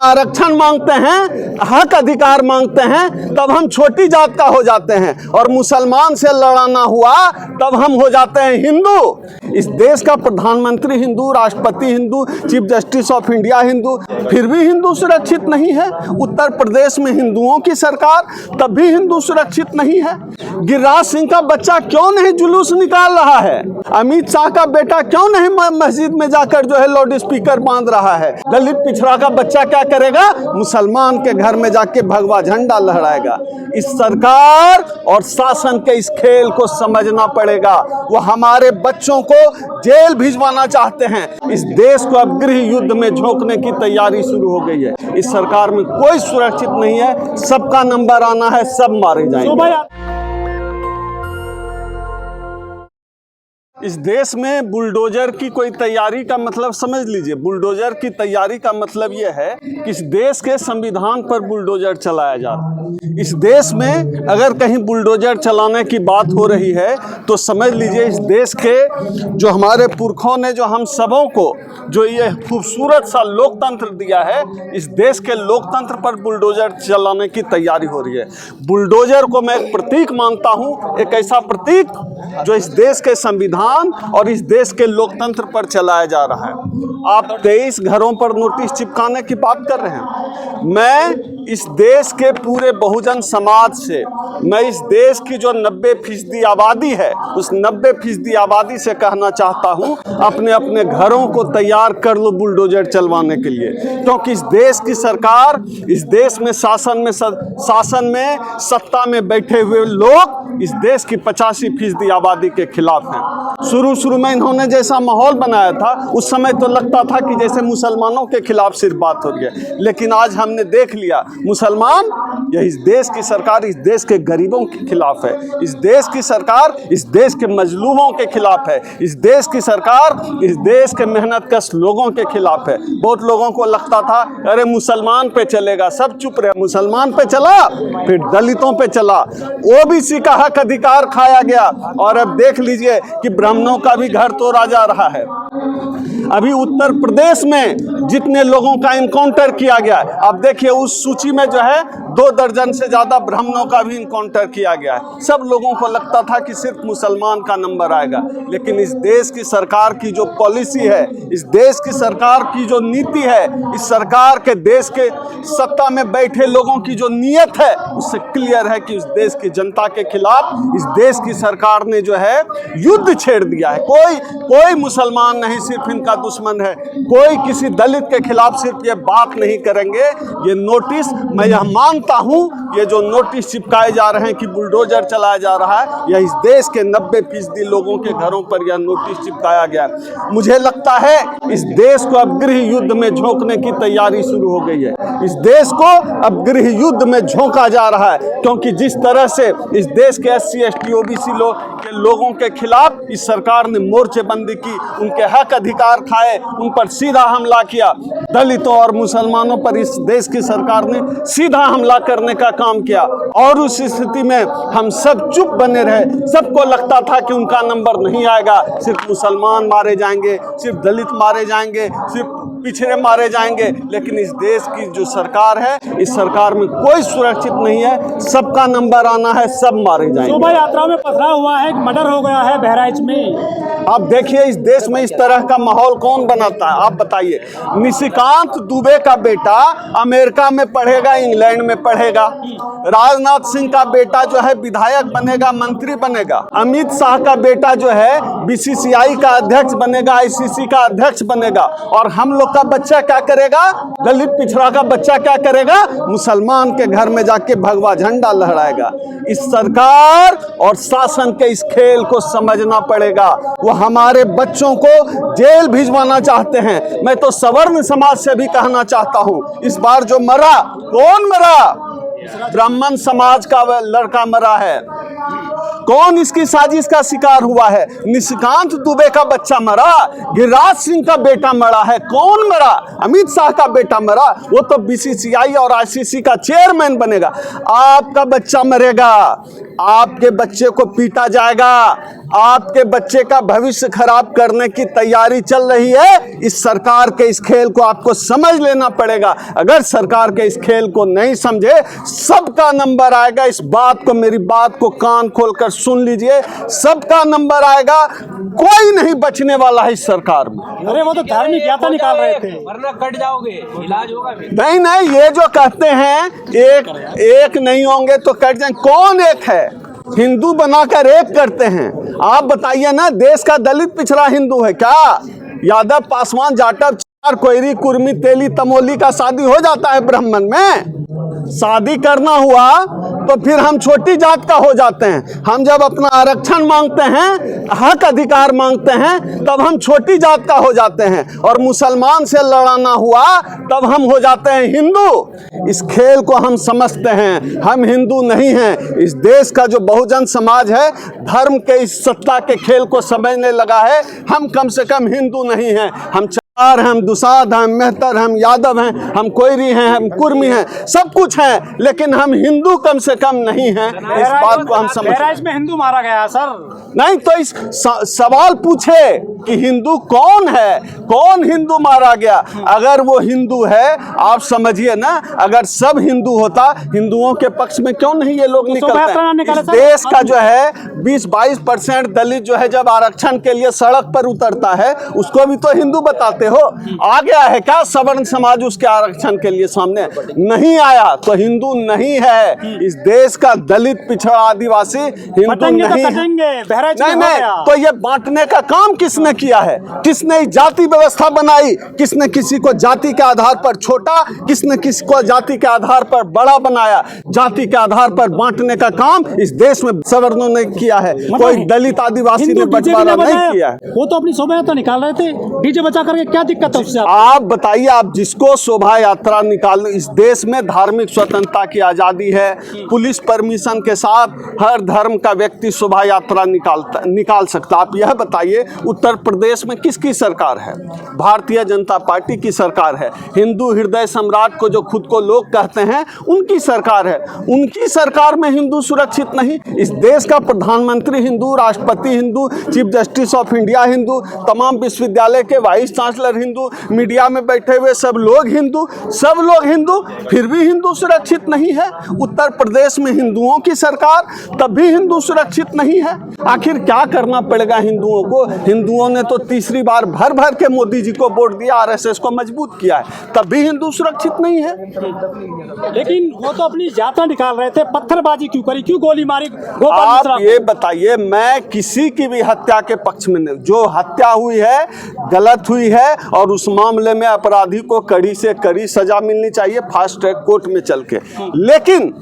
आरक्षण मांगते हैं, हक अधिकार मांगते हैं, तब हम छोटी जात का हो जाते हैं और मुसलमान से लड़ाना हुआ तब हम हो जाते हैं हिंदू। इस देश का प्रधानमंत्री हिंदू, राष्ट्रपति Hindu, chief justice of India Hindu, फिर भी हिंदू सुरक्षित नहीं है। उत्तर प्रदेश में हिंदुओं की सरकार, तब भी हिंदू सुरक्षित नहीं है। गिरिराज सिंह का बच्चा क्यों नहीं जुलूस निकाल रहा है? अमित शाह का बेटा क्यों नहीं मस्जिद में जाकर जो है लाउड स्पीकर बांध रहा है? दलित पिछड़ा का बच्चा क्या करेगा? मुसलमान के घर में जाके भगवा झंडा लहराएगा। इस सरकार और शासन के इस खेल को समझना पड़ेगा। वो हमारे बच्चों को जेल भिजवाना चाहते हैं। इस देश को अब गृह युद्ध में झोंकने की तैयारी शुरू हो गई है। इस सरकार में कोई सुरक्षित नहीं है, सबका नंबर आना है, सब मारे जाएंगे। इस देश में बुलडोजर की कोई तैयारी का मतलब समझ लीजिए। बुलडोजर की तैयारी का मतलब यह है कि इस देश के संविधान पर बुलडोजर चलाया जा रहा है। इस देश में अगर कहीं बुलडोजर चलाने की बात हो रही है तो समझ लीजिए इस देश के जो हमारे पुरखों ने जो हम सबों को जो ये खूबसूरत सा लोकतंत्र दिया है, इस देश के लोकतंत्र पर बुलडोजर चलाने की तैयारी हो रही है। बुलडोजर को मैं एक प्रतीक मानता हूँ, एक ऐसा प्रतीक जो इस देश के संविधान और इस देश के लोकतंत्र पर चलाया जा रहा है। आप 23 घरों पर नोटिस चिपकाने की बात कर रहे हैं। मैं इस देश के पूरे बहुजन समाज से, मैं इस देश की जो 90% आबादी है, उस 90% आबादी से कहना चाहता हूं, अपने अपने घरों को तैयार कर लो बुलडोजर चलवाने के लिए। क्योंकि इस देश की सरकार, इस देश में शासन में सत्ता में बैठे हुए लोग इस देश की 85% आबादी के खिलाफ हैं। शुरू में इन्होंने जैसा माहौल बनाया था, उस समय तो लगता था कि जैसे मुसलमानों के खिलाफ सिर्फ बात हो रही है, लेकिन आज हमने देख लिया मुसलमान या इस देश की सरकार इस देश के गरीबों के खिलाफ है। इस देश की सरकार इस देश के मजलूमों के खिलाफ है। इस देश की सरकार इस देश के मेहनतकश लोगों के खिलाफ है। बहुत लोगों को लगता था अरे मुसलमान पे चलेगा, सब चुप रहे। मुसलमान पे चला, फिर दलितों पे चला, ओबीसी का हक अधिकार खाया गया, और अब देख लीजिए कि ब्राह्मणों का भी घर तोड़ा जा रहा है। अभी उत्तर प्रदेश में जितने लोगों का इनकाउंटर किया गया, अब देखिए उस सूची में जो है 2 दर्जन से ज्यादा ब्राह्मणों का भी इनकाउंटर किया गया है। सब लोगों को लगता था कि सिर्फ मुसलमान का नंबर आएगा, लेकिन इस देश की सरकार की जो पॉलिसी है, इस देश की सरकार की जो नीति है, इस सरकार के देश के सत्ता में बैठे लोगों की जो नीयत है, उससे क्लियर है कि इस देश की जनता के खिलाफ इस देश की सरकार ने जो है युद्ध छेड़ दिया है। कोई मुसलमान नहीं सिर्फ इनका दुश्मन है, कोई किसी दलित के खिलाफ सिर्फ ये बात नहीं करेंगे। ये नोटिस, मैं यह मानता हूं, ये जो नोटिस चिपकाए जा रहे हैं कि बुलडोजर चलाया जा रहा है, यह इस देश के 90% लोगों के घरों पर यह नोटिस चिपकाया गया। मुझे लगता है इस देश को अब गृह युद्ध में झोंकने की तैयारी शुरू हो गई है। इस देश को अब गृह युद्ध में झोंका जा रहा है, क्योंकि जिस तरह से इस देश के SC ST OBC लोगों के खिलाफ इस सरकार ने मोर्चेबंदी की, उनके हक अधिकार खाए, उन पर सीधा हमला किया। दलितों और मुसलमानों पर इस देश की सरकार ने सीधा हमला करने का काम किया, और उस स्थिति में हम सब चुप बने रहे। सबको लगता था कि उनका नंबर नहीं आएगा, सिर्फ मुसलमान मारे जाएंगे, सिर्फ दलित मारे जाएंगे, सिर्फ पिछड़े मारे जाएंगे। लेकिन इस देश की जो सरकार है, इस सरकार में कोई सुरक्षित नहीं है, सबका नंबर आना है, सब मारे जाएंगे। शोभा यात्रा में पथराव हुआ है, मर्डर हो गया है बहराइच में। आप देखिए इस देश में इस तरह का माहौल कौन बनाता है? आप बताइए। निशिकांत दुबे का बेटा अमेरिका में पढ़ेगा, इंग्लैंड में पढ़ेगा। राजनाथ सिंह का बेटा जो है विधायक बनेगा, मंत्री बनेगा। अमित शाह का बेटा जो है BCCI का अध्यक्ष बनेगा, ICC का अध्यक्ष बनेगा। और हम लोग का बच्चा क्या करेगा? दलित पिछड़ा का बच्चा क्या करेगा? मुसलमान के घर में जाके भगवा झंडा लहराएगा। इस सरकार और शासन के इस खेल को समझना पड़ेगा। वो हमारे बच्चों को जेल भिजवाना चाहते हैं। मैं तो सवर्ण समाज से भी कहना चाहता हूं, इस बार जो मरा, कौन मरा? ब्राह्मण समाज का लड़का मरा है। कौन इसकी साजिश का शिकार हुआ है? निशिकांत दुबे का बच्चा मरा, गिरिराज सिंह का बेटा मरा है। कौन मरा? अमित शाह का बेटा मरा, वो तो BCCI और ICC का चेयरमैन बनेगा। आपका बच्चा मरेगा, आपके बच्चे को पीटा जाएगा, आपके बच्चे का भविष्य खराब करने की तैयारी चल रही है। इस सरकार के इस खेल को आपको समझ लेना पड़ेगा। अगर सरकार के इस खेल को नहीं समझे, सबका नंबर आएगा। इस बात को, मेरी बात को कान खोलकर सुन लीजिए, सबका नंबर आएगा। कोई नहीं बचने वाला है इस सरकार में। अरे वो तो धार्मिक यात्रा निकाल रहे थे, वरना कट जाओगे, इलाज होगा फिर। नहीं, ये जो कहते हैं एक नहीं होंगे तो कट जाएंगे, कौन एक है? हिंदू बनाकर एक करते हैं। आप बताइए ना, देश का दलित पिछड़ा हिंदू है क्या? यादव, पासवान, जाटव, चार, कोयरी, कुर्मी, तेली, तमोली का शादी हो जाता है ब्राह्मण में? शादी करना हुआ तो फिर हम छोटी जात का हो जाते हैं। हम जब अपना आरक्षण मांगते हैं, हक अधिकार मांगते हैं, तब हम छोटी जात का हो जाते हैं। और मुसलमान से लड़ाना हुआ तब हम हो जाते हैं हिंदू। इस खेल को हम समझते हैं, हम हिंदू नहीं हैं। इस देश का जो बहुजन समाज है, धर्म के इस सत्ता के खेल को समझने लगा है। हम कम से कम हिंदू नहीं हैं। हम हम दुसाध हैं, मेहतर, हम यादव हैं, हम कोयरी हैं, हम कुर्मी हैं, सब कुछ हैं, लेकिन हम हिंदू कम से कम नहीं हैं। इस बात को हम समझते हैं। बहराइच में हिंदू मारा गया सर। नहीं तो इस सवाल पूछे कि हिंदू कौन है, कौन हिंदू मारा गया? अगर वो हिंदू है, आप समझिए ना, अगर सब हिंदू होता, हिंदुओं के पक्ष में क्यों नहीं ये लोग निकलते हैं? इस देश का जो है 20-22% दलित जो है, जब आरक्षण के लिए सड़क पर उतरता है, उसको भी तो हिंदू बताते हो। आ गया है क्या सवर्ण समाज उसके आरक्षण के लिए सामने? नहीं आया तो हिंदू नहीं है। इस देश का दलित, पिछड़ा, आदिवासी हिंदू नहीं है। नहीं, तो ये बांटने का काम किसने किया है? किसने जाति व्यवस्था बनाई? किसने किसी को जाति के आधार पर छोटा, किसने किसी को जाति के आधार पर बड़ा बनाया? जाति के आधार पर बांटने का काम इस देश में सवर्णों ने किया है, कोई दलित आदिवासी ने बंटवारा नहीं किया है। वो तो अपनी शोभा यात्रा निकाल रहे थे, डीजे बचा करके क्या दिक्कत है उससे? आप बताइए, आप जिसको शोभा यात्रा निकाल, इस देश में धार्मिक स्वतंत्रता की आजादी है। पुलिस परमिशन के साथ हर धर्म का व्यक्ति शोभा यात्रा निकाल सकता। आप यह बताइए, उत्तर प्रदेश में किसकी सरकार है? भारतीय जनता पार्टी की सरकार है। हिंदू हृदय सम्राट को जो खुद को लोग कहते हैं, उनकी सरकार है। उनकी सरकार में हिंदू सुरक्षित नहीं? इस देश का प्रधानमंत्री हिंदू, राष्ट्रपति Hindu, chief justice of India Hindu, तमाम विश्वविद्यालय के वाइस चांसलर हिंदू, मीडिया में बैठे हुए सब लोग हिंदू, फिर भी हिंदू सुरक्षित नहीं है। उत्तर प्रदेश में हिंदुओं की सरकार, तब भी हिंदू सुरक्षित नहीं है। आखिर क्या करना पड़ेगा हिंदुओं को? हिंदुओं ने तो तीसरी बार भर भर के मोदी जी को वोट दिया, आरएसएस को मजबूत किया है, तब भी हिंदू सुरक्षित नहीं है। लेकिन वो तो अपनी यात्रा निकाल रहे थे, पत्थरबाजी क्यों करी, क्यों गोली मारी? आप ये बताइए, मैं किसी की भी हत्या के पक्ष में नहीं। जो हत्या हुई है गलत हुई है, और उस मामले में अपराधी को कड़ी से कड़ी सजा मिलनी चाहिए, फास्ट ट्रैक कोर्ट में चल के। लेकिन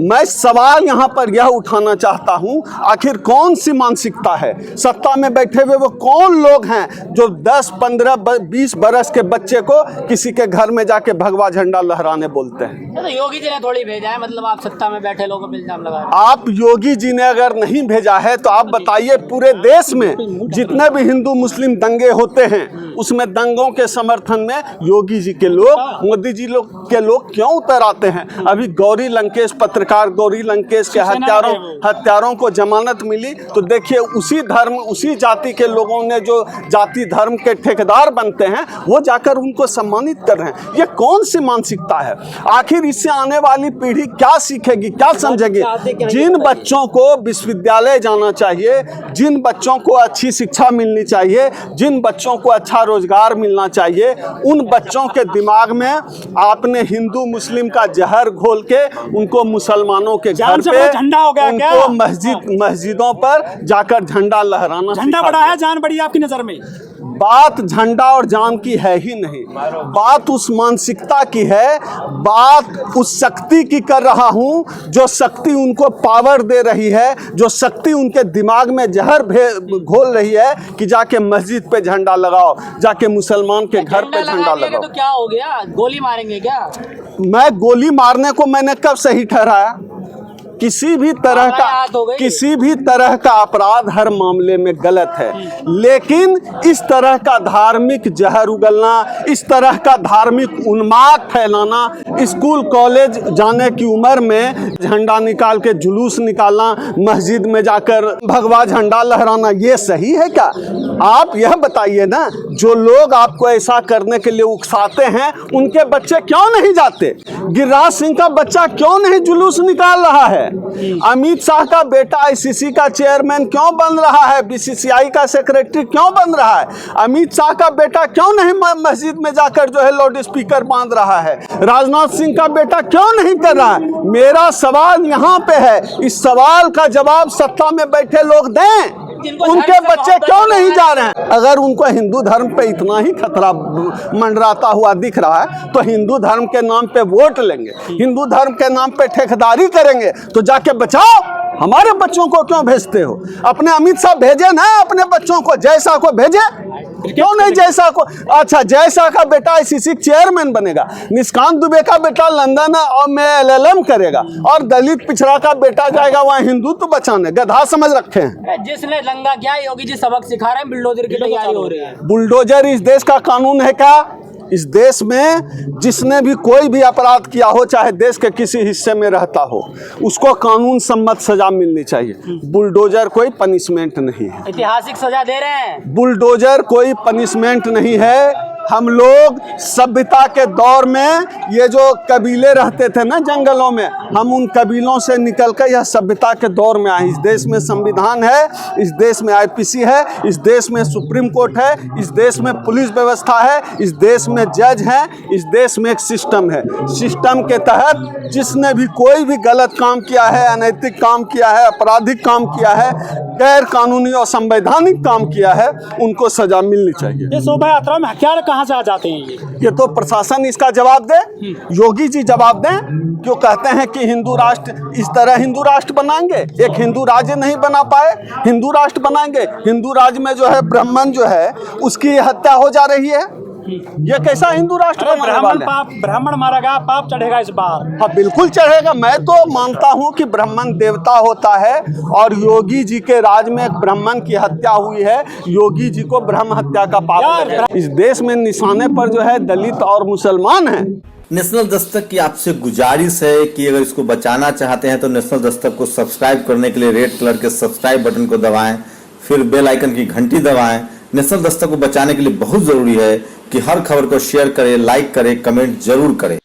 मैं सवाल यहाँ पर यह उठाना चाहता हूँ, आखिर कौन सी मानसिकता है? सत्ता में बैठे हुए वो कौन लोग हैं जो 10, 15, 20 बरस के बच्चे को किसी के घर में जाके भगवा झंडा लहराने बोलते हैं? तो योगी जी ने थोड़ी भेजा है, मतलब आप सत्ता में बैठे लोगों पर इल्जाम लगा रहे हैं। आप योगी जी ने अगर नहीं भेजा है तो आप बताइए, पूरे देश में जितने भी हिंदू मुस्लिम दंगे होते हैं, उसमें दंगों के समर्थन में योगी जी के लोग, मोदी जी के लोग क्यों उतर आते हैं? अभी गौरी लंकेश, पत्रकार गौरी लंकेश के हत्यारों को जमानत मिली, तो देखिए उसी धर्म, उसी जाति के लोगों ने, जो जाति धर्म के ठेकेदार बनते हैं, वो जाकर उनको सम्मानित कर रहे हैं। ये कौन सी मानसिकता है? आखिर इससे आने वाली पीढ़ी क्या सीखेगी, क्या समझेगी? जिन बच्चों को विश्वविद्यालय जाना चाहिए, जिन बच्चों को अच्छी शिक्षा मिलनी चाहिए, जिन बच्चों को अच्छा रोजगार मिलना चाहिए, उन बच्चों के दिमाग में आपने हिंदू मुस्लिम का जहर घोल के उनको मुसलमानों के घर पे, झंडा हो गया क्या? उनको मस्जिदों पर जाकर झंडा लहराना, झंडा बड़ा है, जान बड़ी है आपकी नजर में? बात झंडा और जान की है ही नहीं, बात उस मानसिकता की है, बात उस शक्ति की कर रहा हूं, जो शक्ति उनको पावर दे रही है, जो शक्ति उनके दिमाग में जहर घोल रही है कि जाके मस्जिद पे झंडा लगाओ, जाके मुसलमान के घर पे झंडा लगाओ। तो क्या हो गया, गोली मारेंगे क्या? मैं गोली मारने को मैंने कब सही ठहराया? किसी भी तरह का अपराध हर मामले में गलत है, लेकिन इस तरह का धार्मिक जहर उगलना, इस तरह का धार्मिक उन्माद फैलाना, स्कूल कॉलेज जाने की उम्र में झंडा निकाल के जुलूस निकालना, मस्जिद में जाकर भगवा झंडा लहराना, ये सही है क्या? आप यह बताइए ना, जो लोग आपको ऐसा करने के लिए उकसाते हैं उनके बच्चे क्यों नहीं जाते? गिरिराज सिंह का बच्चा क्यों नहीं जुलूस निकाल रहा है? अमित शाह का बेटा आईसीसी का चेयरमैन क्यों बन रहा है? बीसीसीआई का सेक्रेटरी क्यों बन रहा है? अमित शाह का बेटा क्यों नहीं मस्जिद में जाकर जो है लाउड स्पीकर बांध रहा है? राजनाथ सिंह का बेटा क्यों नहीं कर रहा है? मेरा सवाल यहाँ पे है, इस सवाल का जवाब सत्ता में बैठे लोग दें। उनके बच्चे क्यों नहीं जा रहे हैं? अगर उनको हिंदू धर्म पे इतना ही खतरा मंडराता हुआ दिख रहा है तो हिंदू धर्म के नाम पे वोट लेंगे, हिंदू धर्म के नाम पे ठेकेदारी करेंगे, तो जाके बचाओ। हमारे बच्चों को क्यों भेजते हो? अपने अमित शाह भेजे ना अपने बच्चों को, जयशाह को भेजे, क्यों नहीं जयशाह को? अच्छा, जयशाह का बेटा आईसीसी चेयरमैन बनेगा, निष्कांत दुबे का बेटा लंदन और में एलएलएम करेगा, और दलित पिछड़ा का बेटा जाएगा वहाँ हिंदुत्व बचाने। गधा समझ रखे हैं। जिसने दंगा किया, योगी जी सबक सिखा रहे हैं, बुलडोजर की तैयारी हो रही है। बुलडोजर इस देश का कानून है क्या? इस देश में जिसने भी कोई भी अपराध किया हो, चाहे देश के किसी हिस्से में रहता हो, उसको कानून सम्मत सजा मिलनी चाहिए। बुलडोजर कोई पनिशमेंट नहीं है। ऐतिहासिक सजा दे रहे हैं। बुलडोजर कोई पनिशमेंट नहीं है। हम लोग सभ्यता के दौर में ये जो कबीले रहते थे ना जंगलों में, हम उन कबीलों से निकलकर यह सभ्यता के दौर में आए। इस देश में संविधान है, इस देश में आईपीसी है, इस देश में सुप्रीम कोर्ट है, इस देश में पुलिस व्यवस्था है, इस देश में जज हैं, इस देश में एक सिस्टम है। सिस्टम के तहत जिसने भी कोई भी गलत काम किया है, अनैतिक काम किया है, आपराधिक काम किया है, गैर कानूनी और संवैधानिक काम किया है, उनको सजा मिलनी चाहिए। ये शोभा यात्रा में हथियार कहाँ से आ जाते हैं? ये तो प्रशासन इसका जवाब दे, योगी जी जवाब दें। क्यों कहते हैं कि हिंदू राष्ट्र, इस तरह हिंदू राष्ट्र बनाएंगे? एक हिंदू राज्य नहीं बना पाए, हिंदू राष्ट्र बनाएंगे। हिंदू राज्य में जो है ब्राह्मण जो है उसकी हत्या हो जा रही है, ये कैसा हिंदू राष्ट्र बनाने वाले हैं? ब्राह्मण मारा गया, पाप चढ़ेगा इस बार। हाँ, बिल्कुल चढ़ेगा। मैं तो मानता हूँ कि ब्राह्मण देवता होता है, और योगी जी के राज में एक ब्राह्मण की हत्या हुई है, योगी जी को ब्रह्म हत्या का पाप लगेगा। इस देश में निशाने पर जो है दलित और मुसलमान हैं। नेशनल दस्तक की आपसे गुजारिश है कि अगर इसको बचाना चाहते हैं तो नेशनल दस्तक को सब्सक्राइब करने के लिए रेड कलर के सब्सक्राइब बटन को दबाएं, फिर बेल आइकन की घंटी दबाएं। नेशनल दस्तक को बचाने के लिए बहुत जरूरी है कि हर खबर को शेयर करें, लाइक करें, कमेंट जरूर करें।